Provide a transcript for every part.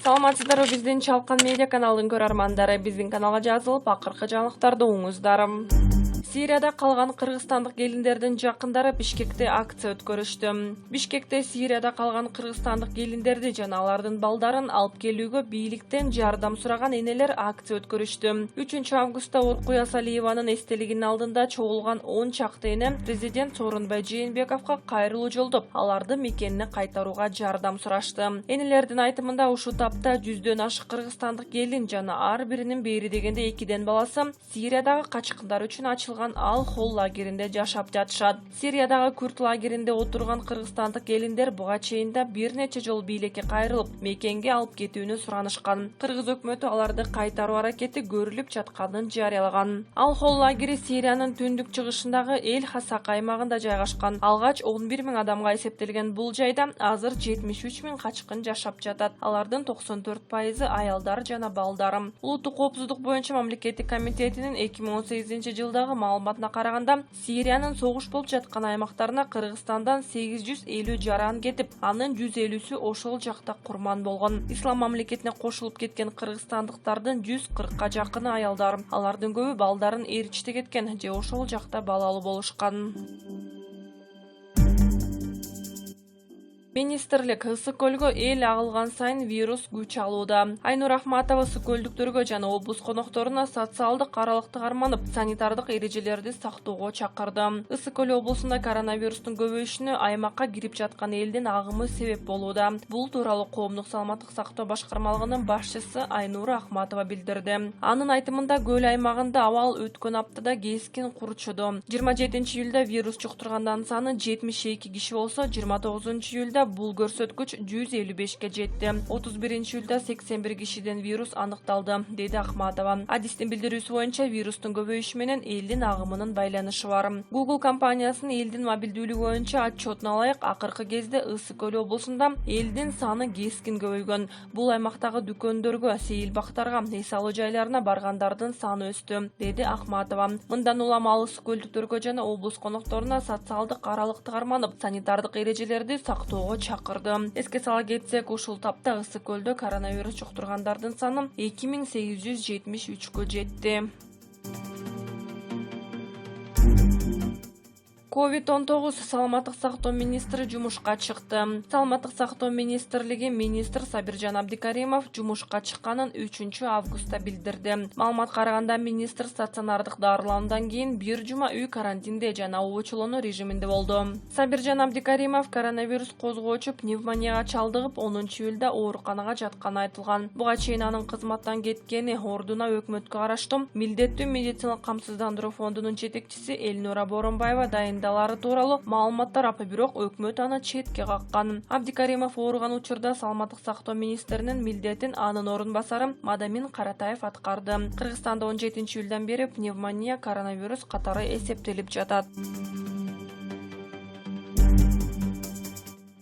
Саламатсыздарбы, биздин Чалкан медиа каналын көрөрмандары. Биздин каналга жазылып, акыркы жаңылыктарды уңуздар. Сирияда калган кыргызстандык келиндердин жакындары Бишкекте акция өткөрүштү. Бишкекте Сирияда калган кыргызстандык келиндерди жана алардын балдарын алып келүүгө бийликтен жардам сураган энелер акция өткөрүштү. 3-августта Оркуй Асалиеванын эстелигинин алдында чогулган 10 чакты эне президент Сооронбай Жээнбековго кайрылуу жолдоп, аларды мекенине кайтарууга жардам сурашты. Энелердин айтымында ушул тапта 100дөн ашык кыргызстандык келин жана ар биринин бери дегенде 2ден баласы Сириядагы качкындар үчүн ачылган Ал-Хол лагеринде жашап жатышат. Сириядагы күрт лагеринде отурган кыргызстандык келиндер буга чейин да бир нече жолу бийликке кайрылып, мекенге алып кетүүнү суранышкан. Кыргыз өкмөтү аларды кайтаруу аракети көрүлүп жатканын жарыялаган. Ал-Хол лагери Сириянын түндүк чыгышындагы Эль-Хасак аймагында жайгашкан. Алгач 11 000 адамга эсептелген бул жайда азыр 73 000 качкын жашап жатат. Алардын 94% аялдар жана балдар. Улуттук коопсуздук боюнча мамлекеттик комитетинин 2018-жылдагы маалыматына караганда, Сириянын согуш болуп жаткан аймактарына Кыргызстандан 850 жаран кетип, анын 150сү ошол жакта курман болгон. Ислам мамлекетине кошулуп кеткен кыргызстандыктардын 140ка жакыны аялдар. Алардын көбү балдарын Эричте кеткен же ошол жакта балалуу болушкан. Министрлик ысык көлгө эл агылган сайын вирус күч алууда. Айнур Ахматова ысык көлдүктөргө жана облус конокторуна социалдык аралыкты карманып, санитардык эрежелерди сактоого чакырды. Ысык көл облусунда коронавирустун көбөйүшүнө аймакка кирип жаткан элдин агымы себеп болууда. Бул тууралуу коомдук саламаттык сактоо башкармалыгынын башчысы Айнур Ахматова билдирди. Анын айтымында көл аймагында абал өткөн аптада кескин курчуду. 27-июлда вирус жуктургандан саны 72 киши болсо, 29-июлда бул көрсөткүч 155ке жетти. 31-июлда 81 кишиден вирус аныкталды, деди Ахматова. Адистин билдирүүсү боюнча вирустун көбөйүшү менен элдин агымынын байланышы бар. Google компаниясынын элдин мобилдүүлүгү боюнча отчетуна ылайык, акыркы кезде Ысык көл облусунда элдин саны кескин көбөйгөн. Бул аймактагы дүкөндөргө, сейил бактарга, эс алуу жайларына баргандардын саны өстү, деди Ахматова. Мындан улам ал ысык көлдүктөргө жана облус конокторуна социалдык аралыкты карманып, санитардык эрежелерди сактоого чакырды. Эске сала кетсек, ушул тапта ысык көлдө коронавирус жуктургандардын саны 2873кө жетти. COVID-19 саламаттык сактоо министри жумушка чыкты. Саламаттык сактоо министрлиги министр Сабиржан Абдикаримов жумушка чыкканын 3-августта билдирди. Маалыматка караганда, министр стационардык дарылануудан кийин бир жума үй карантинде жана обочолонуу режиминде болду. Сабиржан Абдикаримов коронавирус козгоочу пневмонияга чалдыгып, 10-июлда ооруканага жатканы айтылган. Буга чейин анын кызматтан кеткени ордуна өкмөткө караштуу милдеттүү медициналык камсыздандыруу фондунун жетекчиси Элнура Боронбаева дайындалары тууралуу маалыматтар апы, бирок өкмөт аны четке каккан. Абдикаримов ооруган учурда саламаттык сактоо министринин милдетин анын орун басары Мадамин Каратаев аткарды. Кыргызстанда 17-июлдан бери пневмония коронавирус катары эсептелип жатат.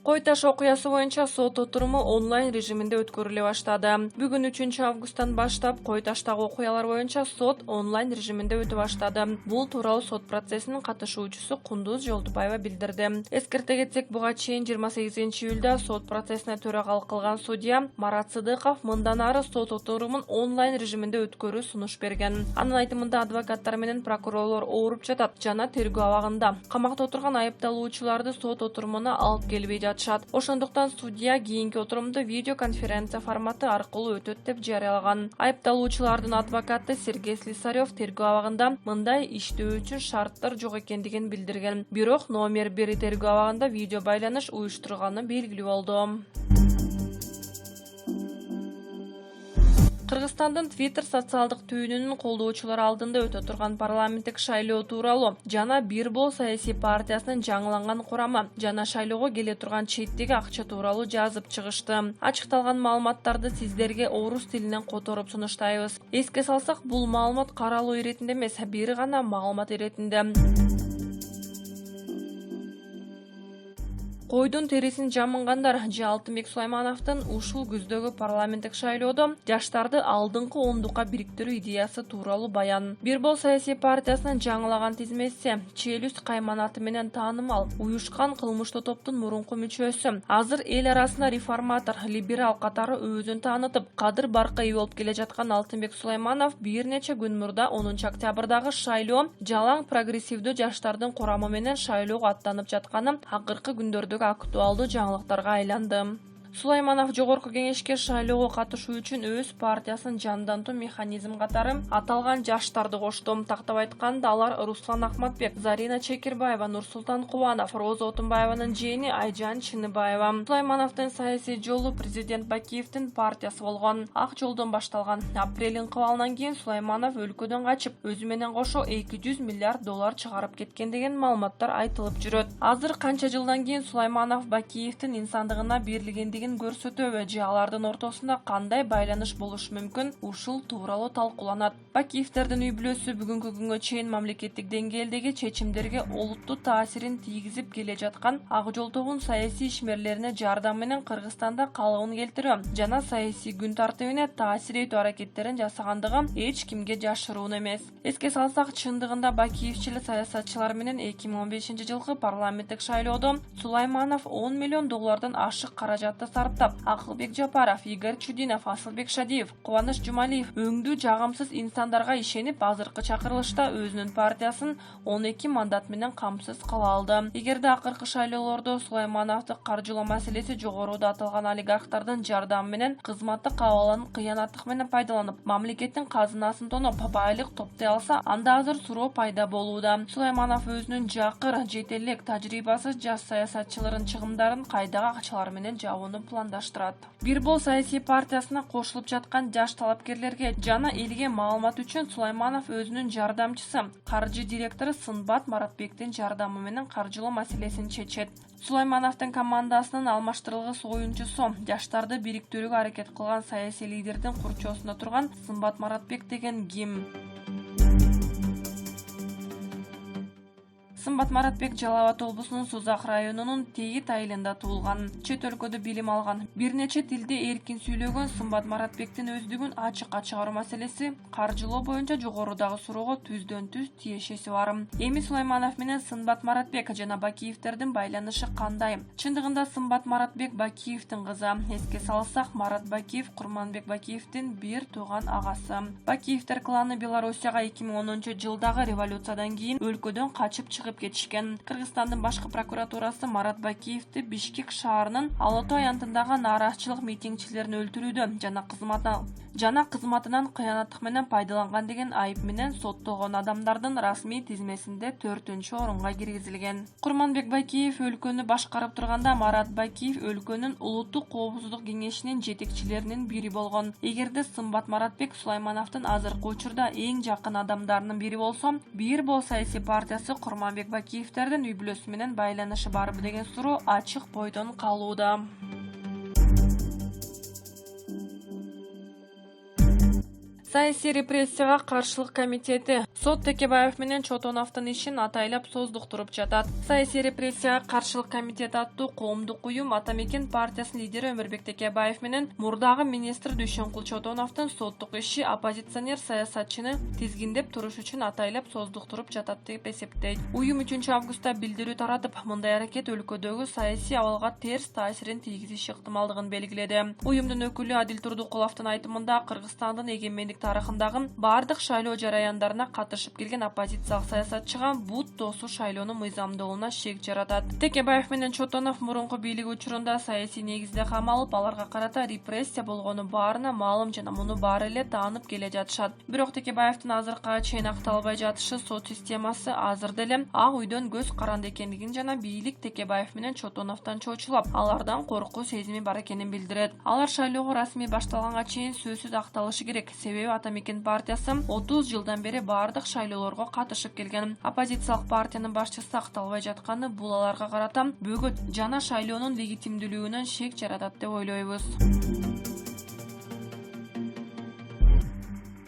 Кой Таш окуясы боюнча сот отуруму онлайн режиминде өткөрүлө баштады. Бүгүн 3-августтан баштап Кой Таштагы окуялар боюнча сот онлайн режиминде өтө баштады. Бул тууралуу сот процессинин катышуучусу Кундуз Жолдубаева билдирди. Эскерте кетсек, буга чейин 28-июлда сот процессине төрагалык кылган судья Марат Сыдыков мындан ары сот отурумун онлайн режиминде өткөрүү сунуш берген. Анын айтымында, адвокаттар менен прокурорлор ооруп жатат жана тергөө абагында. Камакта отурган айыпталуучуларды сот отурумуна алып келбей жатышат. Ошондуктан судья кийинки отурумду видеоконференция форматы аркылуу өтөт деп жарыялаган. Айыпталуучулардын адвокаты Сергей Слесарев тергөө абагында мындай иштөө үчүн шарттар жок экендигин билдирген. Бирок номер 1 тергөө абагында видео байланыш уюштурганы белгилүү болду. Кыргызстандын Twitter социалдык түйүнүнүн колдоочулары алдында өтө турган парламенттик шайлоо тууралуу жана Бир Бол саясий партиясынын жаңыланган курамы жана шайлоого келе турган четтеги акча тууралуу жазып чыгышты. Ачыкталган маалыматтарды сиздерге орус тилинен которуп сунуштайбыз. Эске салсак, бул маалымат каралуу иретинде эмес, бир гана маалымат иретинде. Койдун терисин жамынгандар же Алтынбек Сулаймановдун ушул күздөгү парламенттик шайлоодо жаштарды алдыңкы ондукка бириктирүү идеясы тууралуу баян. Бир бол саясий партиясынын жаңылаган тизмеси Челюсть кайманаты менен таанымал уюшкан кылмыштуу топтун мурунку мүчөсү. Азыр эл арасында реформатор, либерал катары өзүн таанытып, кадыр баркы болуп келе жаткан Алтынбек Сулайманов бир нече күн мурда 10 октябрдагы шайлоо жалаң прогрессивдүү жаштардын курамы менен шайлоого аттанып жатканы акыркы күндөрдөгү актуалдуу жаңылыктарга айланды. Сулайманов жогорку кеңешке шайлоого катышуу үчүн өз партиясын жандантуу механизм катары аталган жаштарды кошту. Тактап айтканда алар Руслан Ахматбек, Зарина Чекирбаева, Нурсултан Кубанов, Роза Отунбаеванын жээни Айжан Чыныбаева. Сулаймановдун саясий жолу президент Бакиевдин партиясы болгон. Ак жолдон башталган. Апрель инкыбалынан кийин Сулайманов өлкөдөн качып, өзү менен кошо 200 миллиард доллар чыгарып кеткен деген маалыматтар айтылып жүрөт. Азыр канча жылдан кийин Сулайманов Бакиевдин инсандыгына берилгендиги көрсөтөбү же алардын ортосунда кандай байланыш болушу мүмкүн, ушул тууралуу талкууланат. Бакиевдердин үй бүлөсү бүгүнкү күнгө чейин мамлекеттик деңгээлдеги чечимдерге олуттуу таасирин тийгизип келе жаткан Ак жол тобунун саясий ишмерлерине жардам менен Кыргызстанда калыбын келтирүү жана саясий күн тартибине таасир этүү аракеттерин жасагандыгы эч кимге жашыруун эмес. Эске салсак, чындыгында Бакиевчил саясатчылар менен 2015-жылкы парламенттик шайлоодо Сулайманов 10 миллион доллардан ашык каражатты сарптап, Акылбек Жапаров, Игорь Чудинов, Асылбек Шадиев, Кубаныч Жумалиев өңдүү жагымсыз инсандарга ишенип, азыркы чакырылышта өзүнүн партиясын 12 мандат менен камсыз кыла алды. Эгерде акыркы шайлоолордо Сулаймановду каржылоо маселеси жогоруда аталган олигархтардын жардамы менен кызматтык абалын кыянаттык менен пайдаланып, мамлекеттин казынасын тоноп, байлык топтой алса, анда азыр суроо пайда болууда. Сулайманов өзүнүн жакыр, жет элек, тажрыйбасыз жаш саясатчыларын чыгымдарын кайдагы акчалар менен жабууну пландаштырат. Бир бол саясий партиясына кошулуп жаткан жаш талапкерлерге жана элге маалымат үчүн Сулайманов өзүнүн жардамчысы, каржы директору Сымбат Маратбектин жардамы менен каржылоо маселесин чечет. Сулаймановдун командасынын алмаштырылгыс оюнчусу, жаштарды бириктирүүгө аракет кылган саясий лидердин курчоосунда турган Сымбат Маратбек деген ким? Сымбат Маратбек Жалал Абад облусунун Созак районунун Тегит айылында туулган. Чет өлкөдө билим алган. Бир нече тилде эркин сүйлөгөн Сымбат Маратбектин өздүгүн ачыкка чыгаруу маселеси каржылоо боюнча жогорудагы суроого түздөн-түз тиешеси бар. Эми Сулайманов менен Сымбат Маратбек жана Бакиевдердин байланышы кандай? Чындыгында Сымбат Маратбек Бакиевдин кызы. Эске салсак, Марат Бакиев Курманбек Бакиевдин бир тууган агасы. Бакиевдер кланы Белоруссияга 2010-жылдагы революциядан кийин өлкөдөн качып чыгып кетишкен. Кыргызстандын башкы прокуратурасы Марат Бакиевди Бишкек шаарынын Алатоо аянтындагы нааразычылык митингчилерин өлтүрүүдө жана кызматынан кыянаттык менен пайдаланган деген айып менен соттолгон адамдардын расмий тизмесинде 4-орунга киргизилген. Курманбек Бакиев өлкөнү башкарып турганда Марат Бакиев өлкөнүн улуттук коопсуздук кеңешинин жетекчилеринин бири болгон. Эгерде Сымбат Маратбек Сулаймановдун азыркы учурда эң жакын адамдарынын бири болсо, бир бол саясий партиясы Курманбек Бакиевдердин үй бүлөсү менен байланышы барбы деген суроо ачык бойдон калууда. Саясий репрессияга каршылык комитети сот Текебаев менен Чотоновдун ишин атайлап создуктуруп жатат. Саясий репрессияга каршылык комитети аттуу коомдук уюм Атамекен партиясынын лидери Өмүрбек Текебаев менен мурдагы министр Дүйшөнкул Чотоновдун соттук иши оппозиционер саясатчыны тизгиндеп туруш үчүн атайлап создуктуруп жатат деп эсептейт. Уюм 3-августта билдирүү таратып, мындай аракет өлкөдөгү саясий абалга терс таасирин тийгизиши ыктымалдыгын белгиледи. Уюмдун өкүлү Адил Турдукуловдун айтымында Кыргызстандын эгемендик тарыхындагы бардык шайлоо жараяндарына катышып келген оппозициялык саясатчыга бут тосуу шайлоонун мыйзамдуулугуна шек жаратат. Текебаев менен Чотонов мурунку бийлик учурунда саясий негизде камалып, аларга карата репрессия болгону баарына маалым жана муну баары эле таанып келе жатышат. Бирок Текебаевдин азыркыга чейин акталбай жатышы сот системасы азыр деле ак үйдөн көз каранды экендигин жана бийлик Текебаев менен Чотоновдон чочулап, алардан коркуу сезими бар экенин билдирет. Алар шайлоого расмий башталганга чейин сөзсүз акталышы керек. Себеби Атамекен партиясы 30 жылдан бери бардык шайлоолорго катышып келген. Оппозициялык партиянын башчысы акталбай жатканы бул аларга карата бөгөт жана шайлоонун легитимдүүлүгүнөн шек жаратат деп ойлойбуз.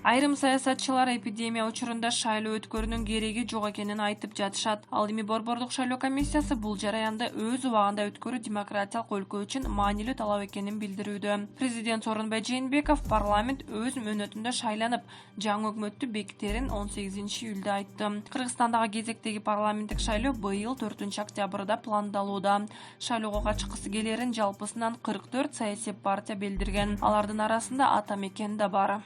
Айрым саясатчылар эпидемия учурунда шайлоо өткөрүүнүн кереги жок экенин айтып жатышат. Ал эми Борбордук шайлоо комиссиясы бул жараянды өз убагында өткөрүү демократиялык өлкө үчүн маанилүү талап экенин билдирүүдө. Президент Сооронбай Жээнбеков парламент өз мөөнөтүндө шайланып, жаңы өкмөттү бекитерин 18-июлда айтты. Кыргызстандагы кезектеги парламенттик шайлоо быйыл 4-октябрда пландалууда. Шайлоого катышкысы келерин жалпысынан 44 саясий партия билдирген. Алардын арасында Ата Мекен да бар.